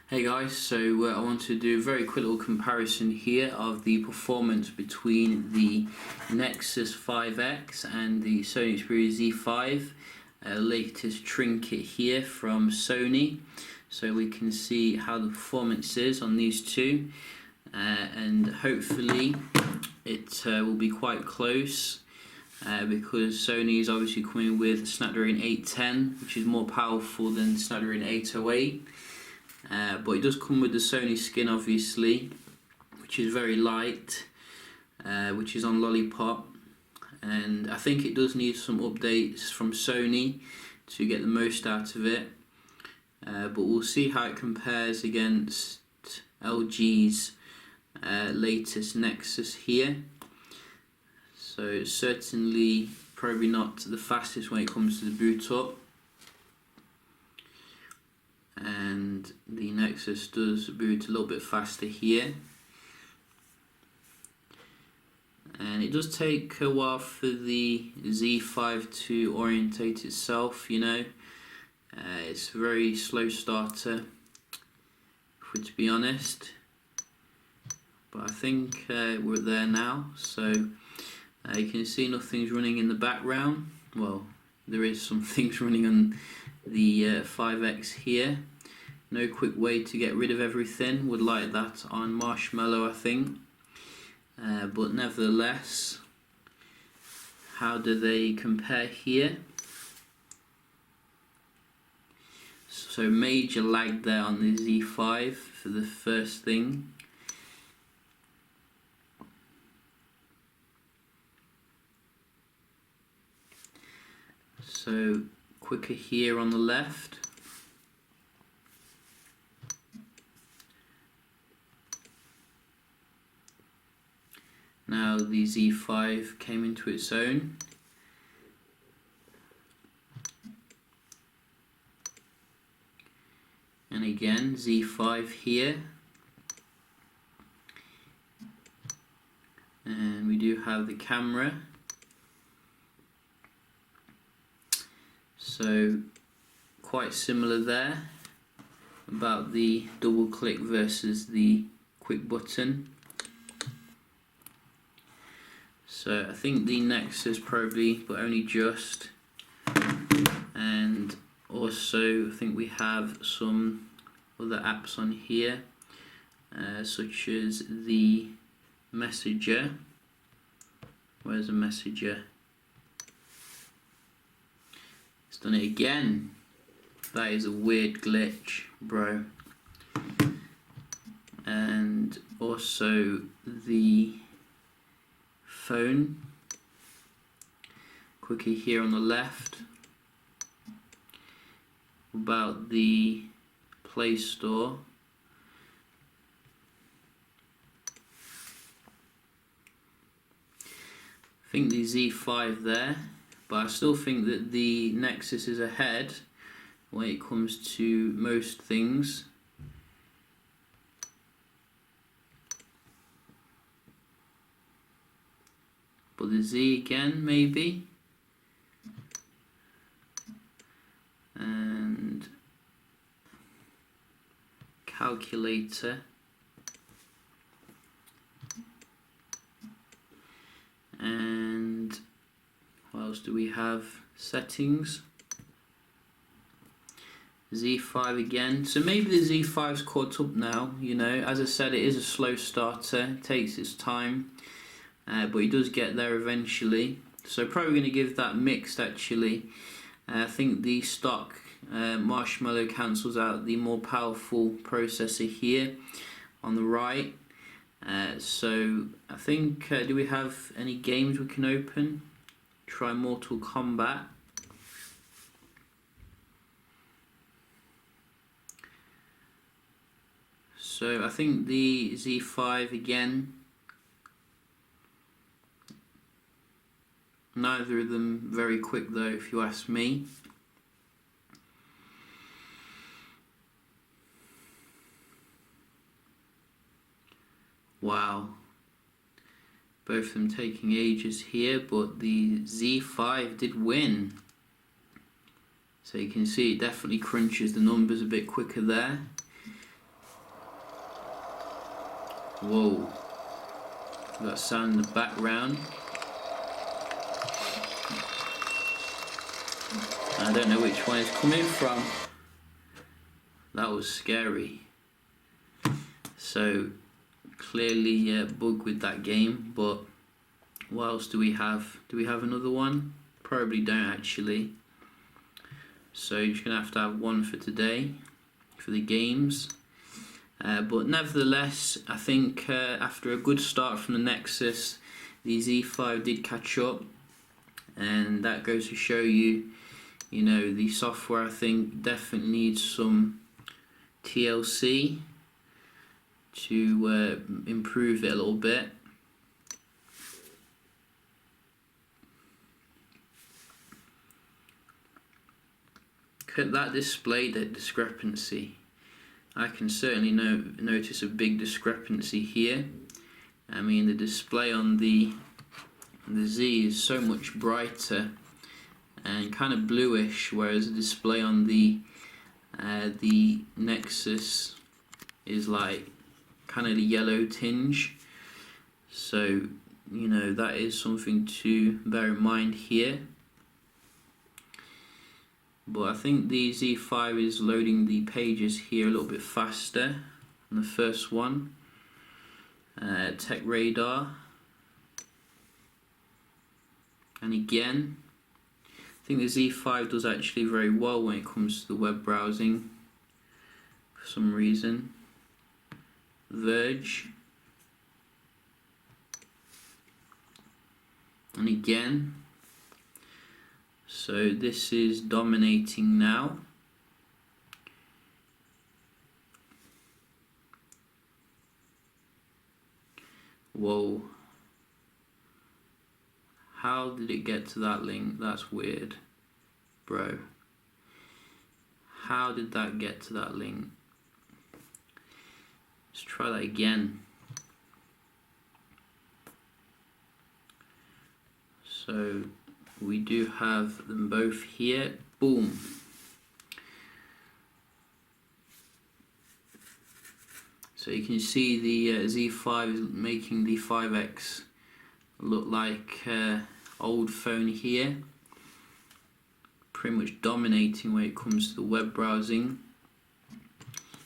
Hey guys, so I want to do a very quick little comparison here of the performance between the Nexus 5X and the Sony Xperia Z5, latest trinket here from Sony, so we can see how the performance is on these two, and hopefully it will be quite close. Because Sony is obviously coming with Snapdragon 810, which is more powerful than Snapdragon 808. But it does come with the Sony skin, obviously, which is very light, which is on Lollipop, and I think it does need some updates from Sony to get the most out of it. But we'll see how it compares against LG's latest Nexus here. So it's certainly probably not the fastest when it comes to the boot up, and the Nexus does boot a little bit faster here, and it does take a while for the Z5 to orientate itself, you know. It's a very slow starter, to be honest, but I think we're there now. So you can see nothing's running in the background. Well, there is some things running on the 5X here. No quick way to get rid of everything. Would like that on Marshmallow, I think. But nevertheless, how do they compare here? So major lag there on the Z5 for the first thing. So quicker here on the left. Now the Z5 came into its own. And again, Z5 here. And we do have the camera. So quite similar there about the double click versus the quick button. So I think the Nexus probably, but only just. And also I think we have some other apps on here, such as the Messenger. Where's the Messenger? It's done it again. That is a weird glitch, bro. And also the phone. Quickly here on the left. About the Play Store. I think the Z5 there. But I still think that the Nexus is ahead when it comes to most things. But the Z again, maybe. And calculator. And what else do we have? Settings. Z5 again. So maybe the Z5's caught up now, you know. As I said, it is a slow starter. It takes its time. But it does get there eventually. So probably going to give that mixed, actually. I think the stock Marshmallow cancels out the more powerful processor here on the right. So I think, do we have any games we can open? Try Mortal Kombat. So I think the Z5 again. Neither of them very quick though, if you ask me. Wow. Both of them taking ages here, but the Z5 did win. So you can see it definitely crunches the numbers a bit quicker there. Whoa, got sound in the background. I don't know which one it's coming from. That was scary. So clearly a bug with that game, but what else do we have? Do we have another one? Probably don't actually. So you're just gonna have to have one for today for the games. But nevertheless, I think after a good start from the Nexus, the Z5 did catch up, and that goes to show you, you know, the software I think definitely needs some TLC to improve it a little bit. Look at that display, that discrepancy. I can certainly notice a big discrepancy here. I mean, the display on the Z is so much brighter and kind of bluish, whereas the display on the Nexus is like kind of the yellow tinge. So, you know, that is something to bear in mind here. But I think the Z5 is loading the pages here a little bit faster than the first one. Tech Radar. And again, I think the Z5 does actually very well when it comes to the web browsing for some reason. Verge. And again. So this is dominating now. Whoa. How did it get to that link? That's weird. Bro. How did that get to that link? Let's try that again. So we do have them both here. Boom. So you can see the Z5 is making the 5X look like old phone here. Pretty much dominating when it comes to the web browsing.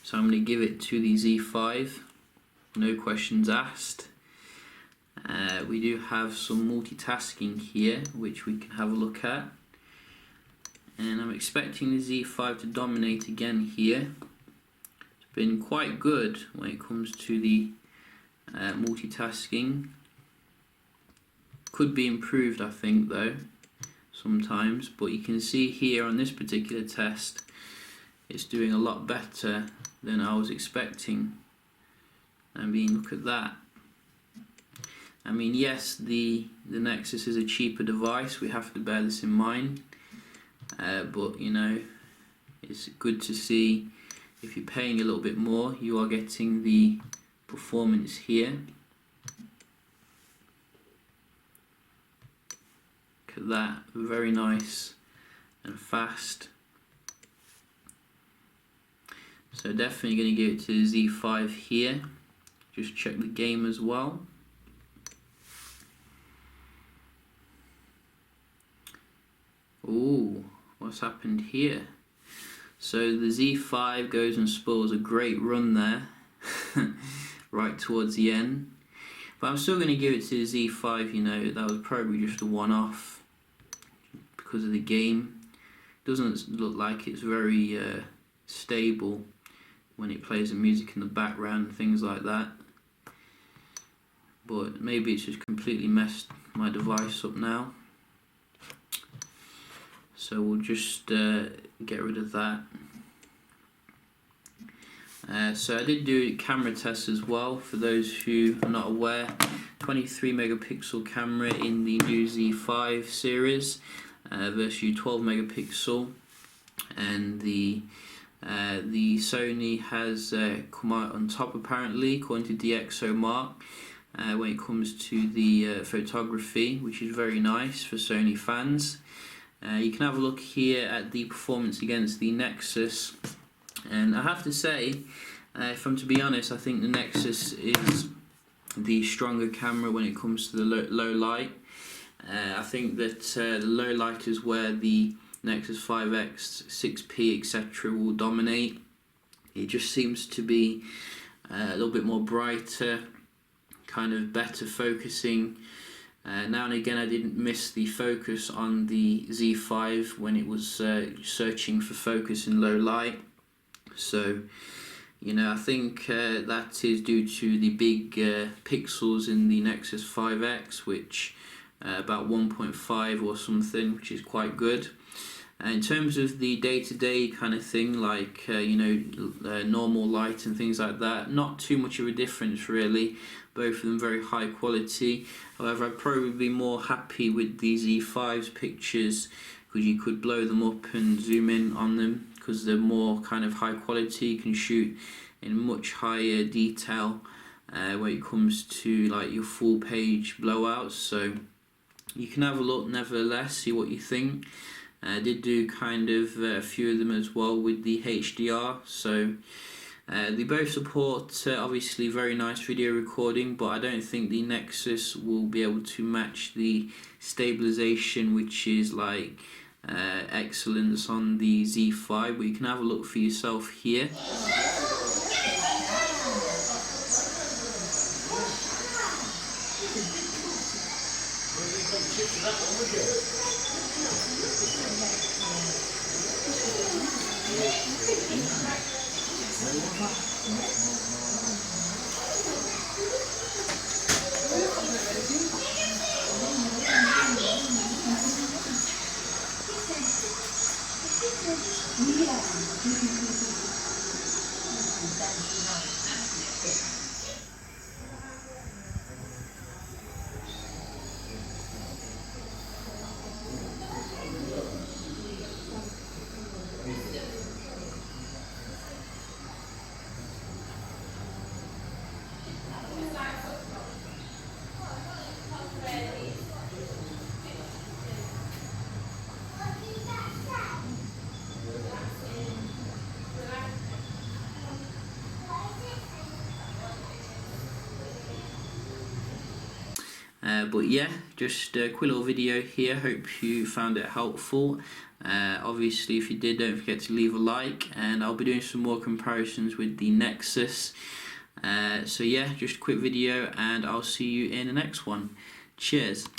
So I'm going to give it to the Z5. No questions asked. We do have some multitasking here, which we can have a look at. And I'm expecting the Z5 to dominate again here. It's been quite good when it comes to the multitasking. Could be improved, I think, though, sometimes. But you can see here on this particular test, it's doing a lot better than I was expecting. I mean, look at that. I mean, yes, the Nexus is a cheaper device, we have to bear this in mind, but you know, it's good to see if you're paying a little bit more, you are getting the performance here. Look at that, very nice and fast. So definitely going to give it to the Z5 here. Just check the game as well. Ooh, what's happened here? So the Z5 goes and spoils a great run there, right towards the end. But I'm still going to give it to the Z5, you know, that was probably just a one-off because of the game. Doesn't look like it's very stable when it plays the music in the background and things like that. But maybe it's just completely messed my device up now. So we'll just get rid of that. So I did do camera tests as well. For those who are not aware, 23 megapixel camera in the new Z5 series versus 12 megapixel, and the Sony has come out on top apparently, according to DxOMark, when it comes to the photography, which is very nice for Sony fans. You can have a look here at the performance against the Nexus, and I have to say, if I'm to be honest, I think the Nexus is the stronger camera when it comes to the low light. I think that the low light is where the Nexus 5X, 6P, etc. will dominate. It just seems to be a little bit more brighter, kind of better focusing. Now and again I didn't miss the focus on the Z5 when it was searching for focus in low light. So, you know, I think that is due to the big pixels in the Nexus 5X, which about 1.5 or something, which is quite good. In terms of the day-to-day kind of thing, like normal light and things like that, not too much of a difference really. Both of them very high quality. However, I'd probably be more happy with the Z5's pictures, because you could blow them up and zoom in on them, because they're more kind of high quality. You can shoot in much higher detail when it comes to like your full page blowouts. So you can have a look nevertheless, see what you think. I did do kind of a few of them as well with the HDR, so they both support obviously very nice video recording, but I don't think the Nexus will be able to match the stabilization, which is like excellence on the Z5, but you can have a look for yourself here. But yeah, just a quick little video here. Hope you found it helpful. Obviously, if you did, don't forget to leave a like, and I'll be doing some more comparisons with the Nexus. So yeah, just a quick video, and I'll see you in the next one. Cheers.